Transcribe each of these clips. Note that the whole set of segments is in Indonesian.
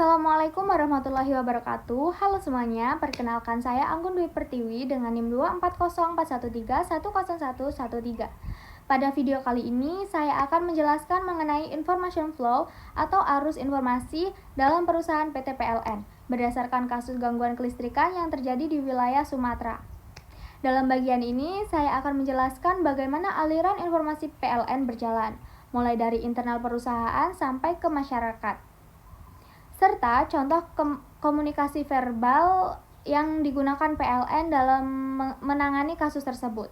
Assalamualaikum warahmatullahi wabarakatuh. Halo semuanya, perkenalkan saya Anggun Dwi Pertiwi dengan NIM 24041310113. Pada video kali ini, saya akan menjelaskan mengenai information flow atau arus informasi dalam perusahaan PT PLN berdasarkan kasus gangguan kelistrikan yang terjadi di wilayah Sumatera. Dalam bagian ini, saya akan menjelaskan bagaimana aliran informasi PLN berjalan, mulai dari internal perusahaan sampai ke masyarakat, serta contoh komunikasi verbal yang digunakan PLN dalam menangani kasus tersebut.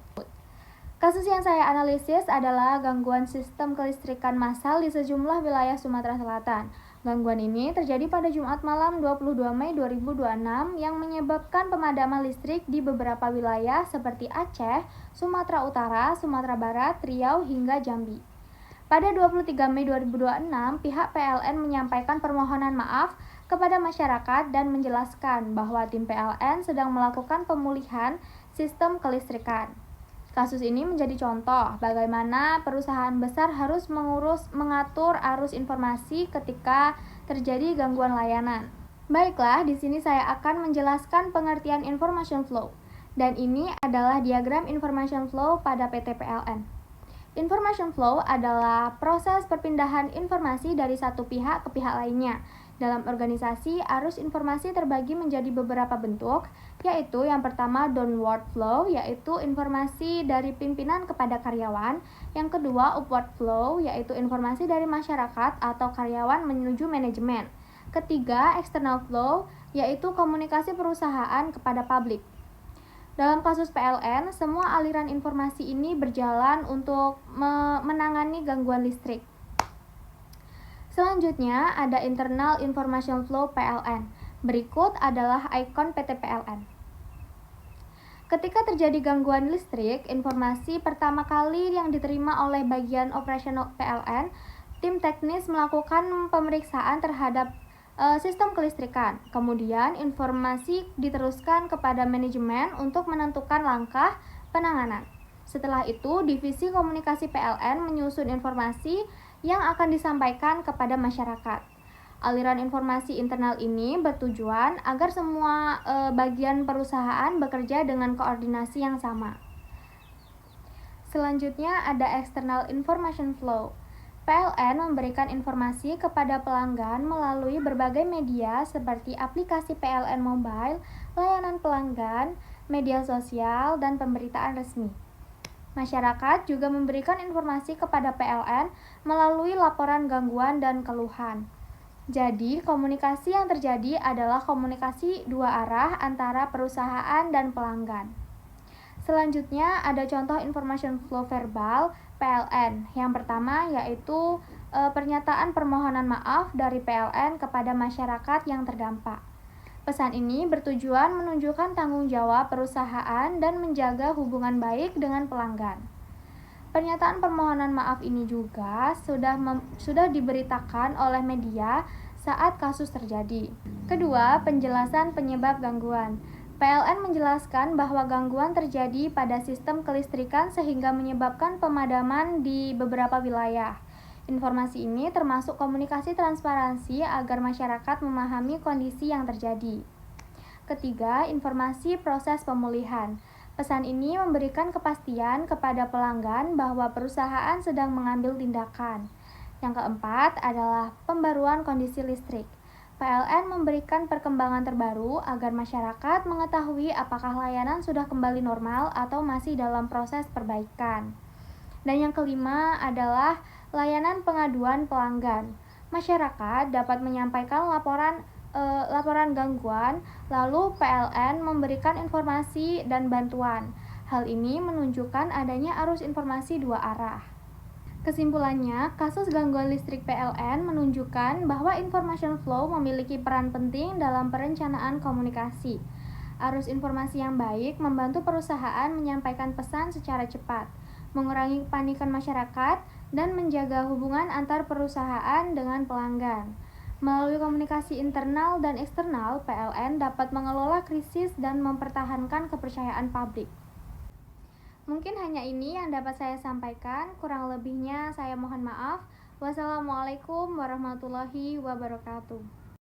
Kasus yang saya analisis adalah gangguan sistem kelistrikan massal di sejumlah wilayah Sumatera Selatan. Gangguan ini terjadi pada Jumat malam 22 Mei 2026 yang menyebabkan pemadaman listrik di beberapa wilayah seperti Aceh, Sumatera Utara, Sumatera Barat, Riau, hingga Jambi. Pada 23 Mei 2026, pihak PLN menyampaikan permohonan maaf kepada masyarakat dan menjelaskan bahwa tim PLN sedang melakukan pemulihan sistem kelistrikan. Kasus ini menjadi contoh bagaimana perusahaan besar harus mengatur arus informasi ketika terjadi gangguan layanan. Baiklah, di sini saya akan menjelaskan pengertian information flow. Dan ini adalah diagram information flow pada PT PLN. Information flow adalah proses perpindahan informasi dari satu pihak ke pihak lainnya. Dalam organisasi, arus informasi terbagi menjadi beberapa bentuk, yaitu yang pertama downward flow, yaitu informasi dari pimpinan kepada karyawan. Yang kedua upward flow, yaitu informasi dari masyarakat atau karyawan menuju manajemen. Ketiga external flow, yaitu komunikasi perusahaan kepada publik. Dalam kasus PLN, semua aliran informasi ini berjalan untuk menangani gangguan listrik. Selanjutnya, ada internal information flow PLN. Berikut adalah ikon PT PLN. Ketika terjadi gangguan listrik, informasi pertama kali yang diterima oleh bagian operasional PLN, tim teknis melakukan pemeriksaan terhadap sistem kelistrikan. Kemudian informasi diteruskan kepada manajemen untuk menentukan langkah penanganan. Setelah itu, divisi komunikasi PLN menyusun informasi yang akan disampaikan kepada masyarakat. Aliran informasi internal ini bertujuan agar semua bagian perusahaan bekerja dengan koordinasi yang sama. Selanjutnya ada external information flow. PLN memberikan informasi kepada pelanggan melalui berbagai media seperti aplikasi PLN Mobile, layanan pelanggan, media sosial, dan pemberitaan resmi. Masyarakat juga memberikan informasi kepada PLN melalui laporan gangguan dan keluhan. Jadi, komunikasi yang terjadi adalah komunikasi dua arah antara perusahaan dan pelanggan. Selanjutnya ada contoh information flow verbal PLN. Yang pertama yaitu pernyataan permohonan maaf dari PLN kepada masyarakat yang terdampak. Pesan ini bertujuan menunjukkan tanggung jawab perusahaan dan menjaga hubungan baik dengan pelanggan. Pernyataan permohonan maaf ini juga sudah diberitakan oleh media saat kasus terjadi. Kedua, penjelasan penyebab gangguan. PLN menjelaskan bahwa gangguan terjadi pada sistem kelistrikan sehingga menyebabkan pemadaman di beberapa wilayah. Informasi ini termasuk komunikasi transparansi agar masyarakat memahami kondisi yang terjadi. Ketiga, informasi proses pemulihan. Pesan ini memberikan kepastian kepada pelanggan bahwa perusahaan sedang mengambil tindakan. Yang keempat adalah pembaruan kondisi listrik. PLN memberikan perkembangan terbaru agar masyarakat mengetahui apakah layanan sudah kembali normal atau masih dalam proses perbaikan. Dan yang kelima adalah layanan pengaduan pelanggan. Masyarakat dapat menyampaikan laporan gangguan, lalu PLN memberikan informasi dan bantuan. Hal ini menunjukkan adanya arus informasi dua arah. Kesimpulannya, kasus gangguan listrik PLN menunjukkan bahwa information flow memiliki peran penting dalam perencanaan komunikasi. Arus informasi yang baik membantu perusahaan menyampaikan pesan secara cepat, mengurangi kepanikan masyarakat, dan menjaga hubungan antar perusahaan dengan pelanggan. Melalui komunikasi internal dan eksternal, PLN dapat mengelola krisis dan mempertahankan kepercayaan publik. Mungkin hanya ini yang dapat saya sampaikan, kurang lebihnya saya mohon maaf. Wassalamualaikum warahmatullahi wabarakatuh.